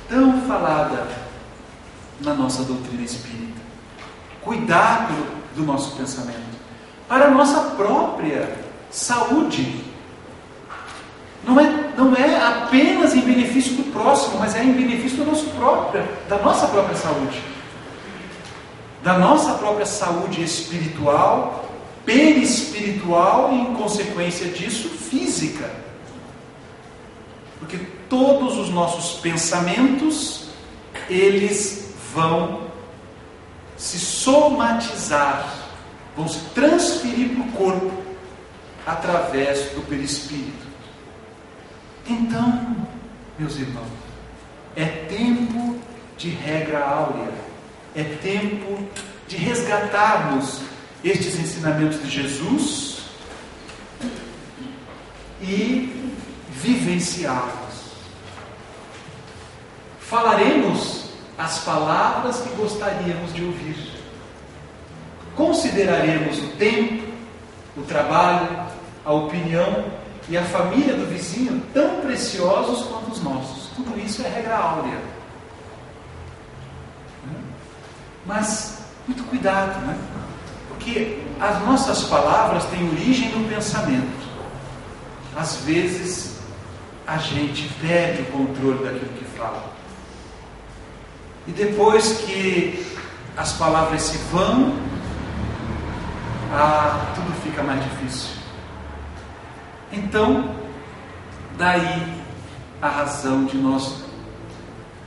tão falada na nossa doutrina espírita. Cuidado do nosso pensamento para a nossa própria saúde. Não é apenas em benefício do próximo, mas é em benefício da nossa própria saúde. Da nossa própria saúde espiritual, perispiritual e, em consequência disso, física. Porque todos os nossos pensamentos, eles vão se somatizar, vão se transferir para o corpo através do perispírito. Então, meus irmãos, é tempo de regra áurea, é tempo de resgatarmos estes ensinamentos de Jesus e vivenciá-los. Falaremos as palavras que gostaríamos de ouvir. Consideraremos o tempo, o trabalho, a opinião e a família do vizinho tão preciosos quanto os nossos. Tudo isso é regra áurea. Mas, muito cuidado, né? Porque as nossas palavras têm origem no pensamento. Às vezes, a gente perde o controle daquilo que fala. E depois que as palavras se vão, tudo fica mais difícil. Então, daí a razão de nós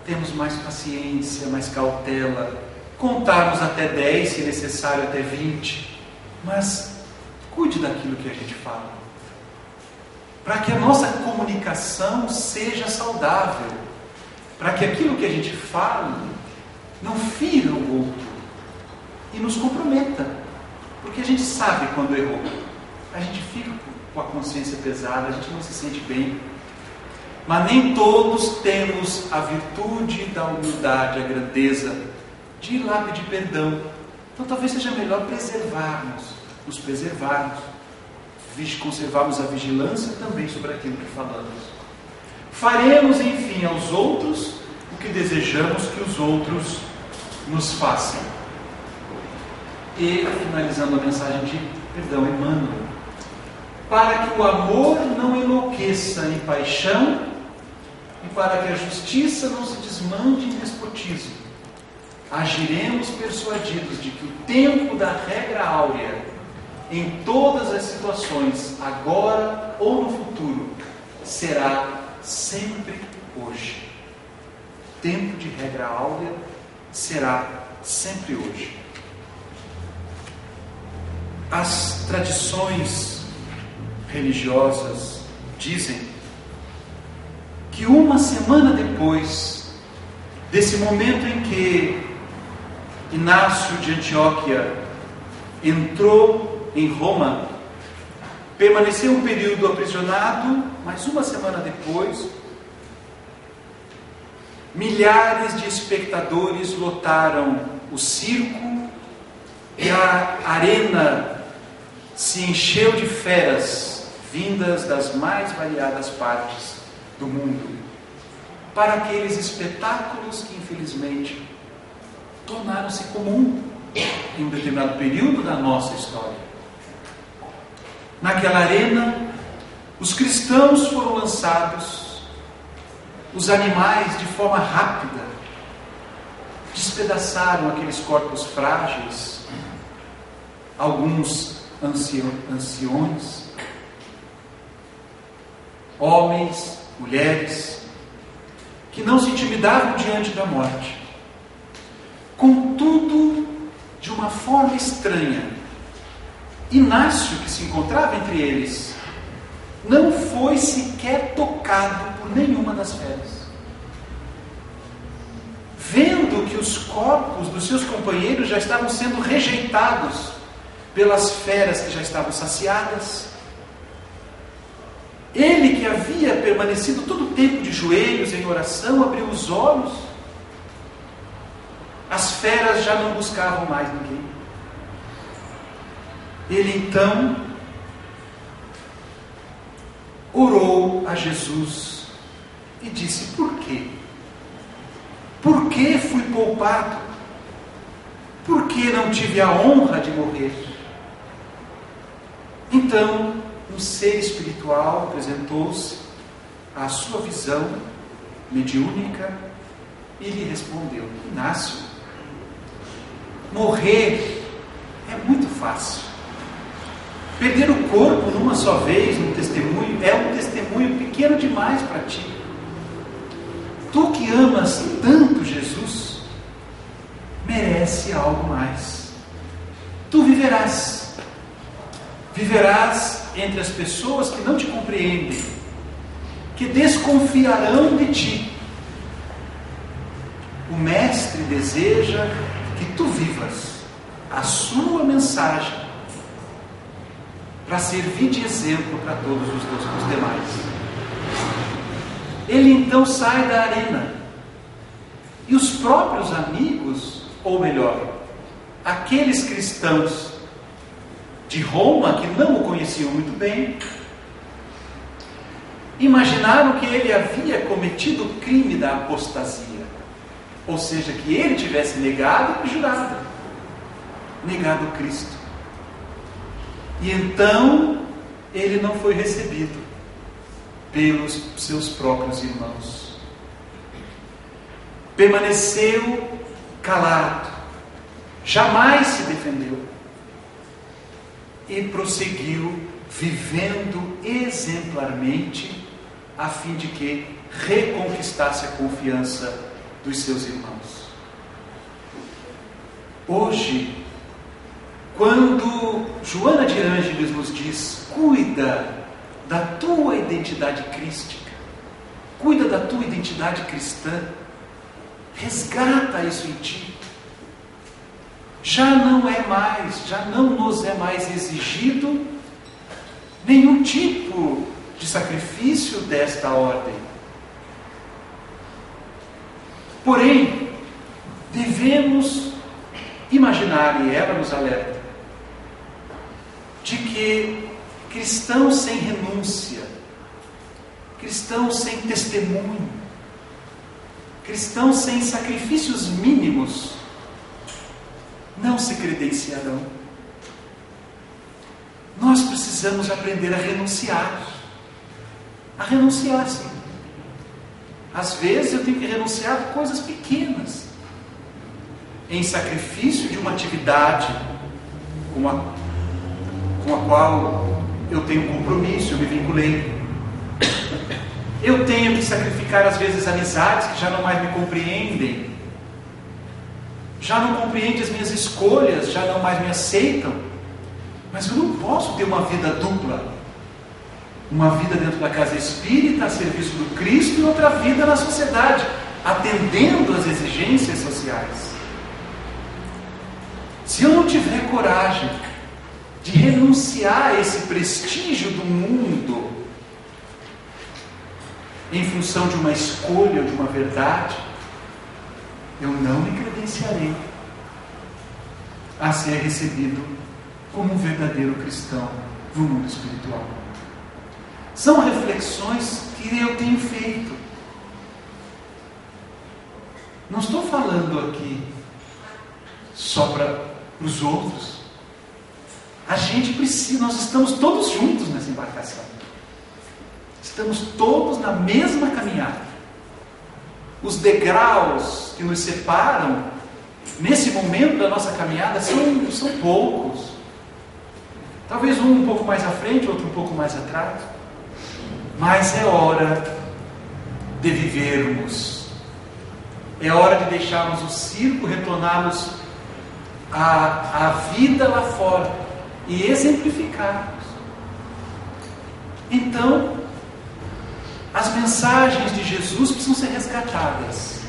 termos mais paciência, mais cautela, contarmos até 10, se necessário até 20, mas cuide daquilo que a gente fala, para que a nossa comunicação seja saudável, para que aquilo que a gente fala não fira o outro e nos comprometa, porque a gente sabe quando errou, a gente fica com a consciência pesada, a gente não se sente bem, mas nem todos temos a virtude da humildade, a grandeza de ir lá pedir perdão. Então talvez seja melhor nos preservarmos, conservarmos a vigilância também sobre aquilo que falamos. Faremos, enfim, aos outros o que desejamos que os outros nos façam. E, finalizando a mensagem de perdão, Emmanuel, para que o amor não enlouqueça em paixão e para que a justiça não se desmande em despotismo, agiremos persuadidos de que o tempo da regra áurea, em todas as situações, agora ou no futuro, será sempre hoje. Tempo de regra áurea será sempre hoje. As tradições religiosas dizem que uma semana depois desse momento em que Inácio de Antioquia entrou em Roma, permaneceu um período aprisionado, mas uma semana depois, milhares de espectadores lotaram o circo E a arena se encheu de feras vindas das mais variadas partes do mundo, para aqueles espetáculos que infelizmente tornaram-se comum em um determinado período da nossa história. Naquela arena, os cristãos foram lançados, os animais de forma rápida despedaçaram aqueles corpos frágeis, alguns anciões, homens, mulheres, que não se intimidavam diante da morte. Contudo, de uma forma estranha, Inácio, que se encontrava entre eles, não foi sequer tocado por nenhuma das feras. Vendo que os corpos dos seus companheiros já estavam sendo rejeitados pelas feras que já estavam saciadas, ele, que havia permanecido todo o tempo de joelhos em oração, abriu os olhos. As feras já não buscavam mais ninguém. Ele então orou a Jesus e disse: por quê? Por que fui poupado? Por que não tive a honra de morrer? Então, um ser espiritual apresentou-se à sua visão mediúnica e lhe respondeu: Inácio, morrer é muito fácil. Perder o corpo numa só vez, num testemunho, é um testemunho pequeno demais para ti. Tu que amas tanto Jesus, merece algo mais. Tu viverás entre as pessoas que não te compreendem, que desconfiarão de ti. O Mestre deseja que tu vivas a sua mensagem para servir de exemplo para todos os demais. Ele então sai da arena e os próprios amigos, ou melhor, aqueles cristãos de Roma que não o conheciam muito bem, imaginaram que ele havia cometido o crime da apostasia, ou seja, que ele tivesse negado e jurado, negado Cristo. E então ele não foi recebido pelos seus próprios irmãos. Permaneceu calado, jamais se defendeu e prosseguiu vivendo exemplarmente a fim de que reconquistasse a confiança dos seus irmãos. Hoje, quando Joana de Ângeles nos diz: cuida da tua identidade crística, cuida da tua identidade cristã, resgata isso em ti. Já não nos é mais exigido nenhum tipo de sacrifício desta ordem. Porém, devemos imaginar, e ela nos alerta, de que cristãos sem renúncia, cristãos sem testemunho, cristãos sem sacrifícios mínimos, não se credenciarão. Nós precisamos aprender a renunciar. A renunciar, sim. Às vezes eu tenho que renunciar a coisas pequenas, em sacrifício de uma atividade com a qual eu tenho compromisso, eu me vinculei. Eu tenho que sacrificar às vezes amizades que já não mais me compreendem, já não compreendem as minhas escolhas, já não mais me aceitam. Mas eu não posso ter uma vida dupla, uma vida dentro da casa espírita a serviço do Cristo e outra vida na sociedade, atendendo às exigências sociais. Se eu não tiver coragem de renunciar a esse prestígio do mundo em função de uma escolha ou de uma verdade, eu não me credenciarei. a ser recebido como um verdadeiro cristão no mundo espiritual. São reflexões que eu tenho feito. Não estou falando aqui só para os outros. A gente precisa, nós estamos todos juntos nessa embarcação. Estamos todos na mesma caminhada. Os degraus que nos separam nesse momento da nossa caminhada são poucos. Talvez um pouco mais à frente, outro um pouco mais atrás. Mas é hora de vivermos. É hora de deixarmos o circo, retornarmos à vida lá fora e exemplificarmos. Então, as mensagens de Jesus precisam ser resgatadas.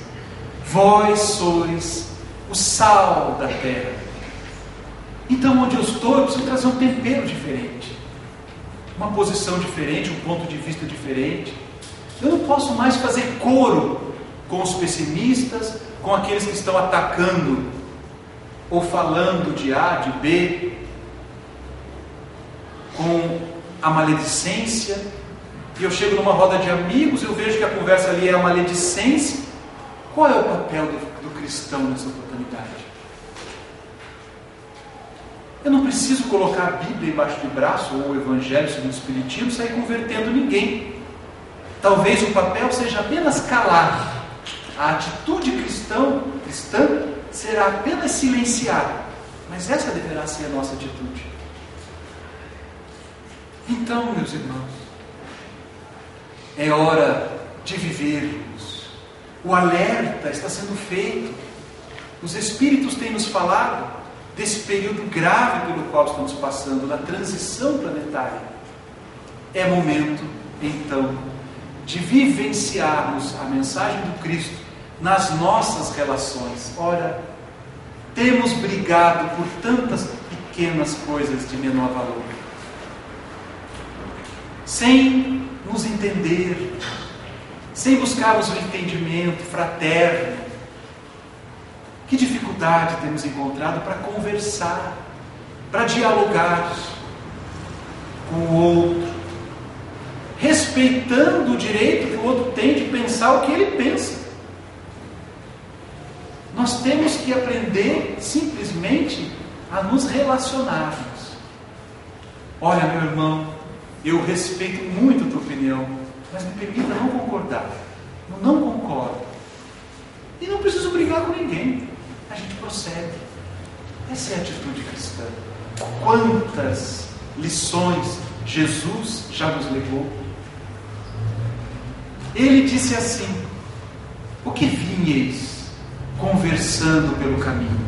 Vós sois o sal da terra. Então, onde eu estou, eu preciso trazer um tempero diferente, uma posição diferente, um ponto de vista diferente. Eu não posso mais fazer coro com os pessimistas, com aqueles que estão atacando ou falando de A, de B, com a maledicência. E eu chego numa roda de amigos, eu vejo que a conversa ali é a maledicência. Qual é o papel do cristão nessa oportunidade? Eu não preciso colocar a Bíblia embaixo do braço, ou o Evangelho segundo o Espiritismo, e sair convertendo ninguém. Talvez o papel seja apenas calar. A atitude cristã será apenas silenciar. Mas essa deverá ser a nossa atitude. Então, meus irmãos, é hora de vivermos. O alerta está sendo feito. Os Espíritos têm nos falado desse período grave pelo qual estamos passando, na transição planetária. É momento, então, de vivenciarmos a mensagem do Cristo nas nossas relações. Ora, temos brigado por tantas pequenas coisas de menor valor, sem nos entender, sem buscarmos o entendimento fraterno. Que dificuldade temos encontrado para conversar, para dialogar com o outro, respeitando o direito que o outro tem de pensar o que ele pensa. Nós temos que aprender simplesmente a nos relacionarmos. Olha, meu irmão, eu respeito muito a tua opinião, mas me permita não concordar. Eu não concordo. E não preciso brigar com ninguém. A gente prossegue. Essa é a atitude cristã. Quantas lições Jesus já nos levou. Ele disse assim: o que vinheis conversando pelo caminho?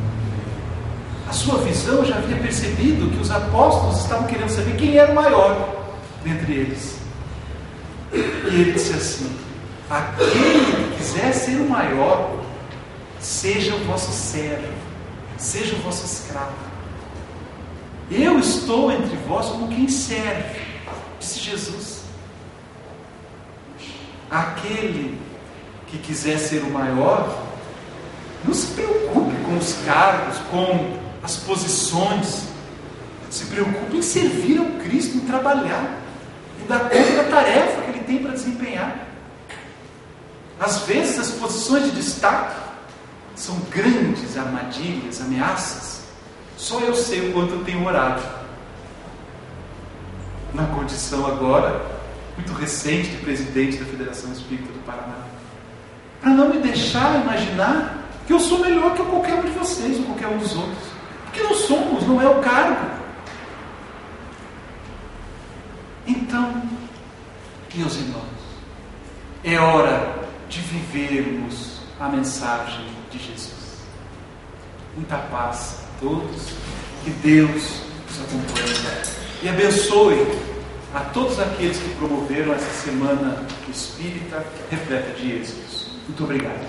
A sua visão já havia percebido que os apóstolos estavam querendo saber quem era o maior dentre eles. E ele disse assim: aquele que quiser ser o maior, seja o vosso servo, seja o vosso escravo. Eu estou entre vós como quem serve, disse Jesus. Aquele que quiser ser o maior, não se preocupe com os cargos, com as posições. Se preocupe em servir ao Cristo, em trabalhar, em dar conta da tarefa que Ele tem para desempenhar. Às vezes as posições de destaque são grandes armadilhas, ameaças. Só eu sei o quanto eu tenho orado. Na condição agora, muito recente, de presidente da Federação Espírita do Paraná. Para não me deixar imaginar que eu sou melhor que qualquer um de vocês, ou qualquer um dos outros. Porque não somos, não é o cargo. Então, meus irmãos, é hora de vivermos a mensagem de Jesus. Muita paz a todos, que Deus nos acompanhe e abençoe a todos aqueles que promoveram essa semana espírita repleta de êxitos. Muito obrigado.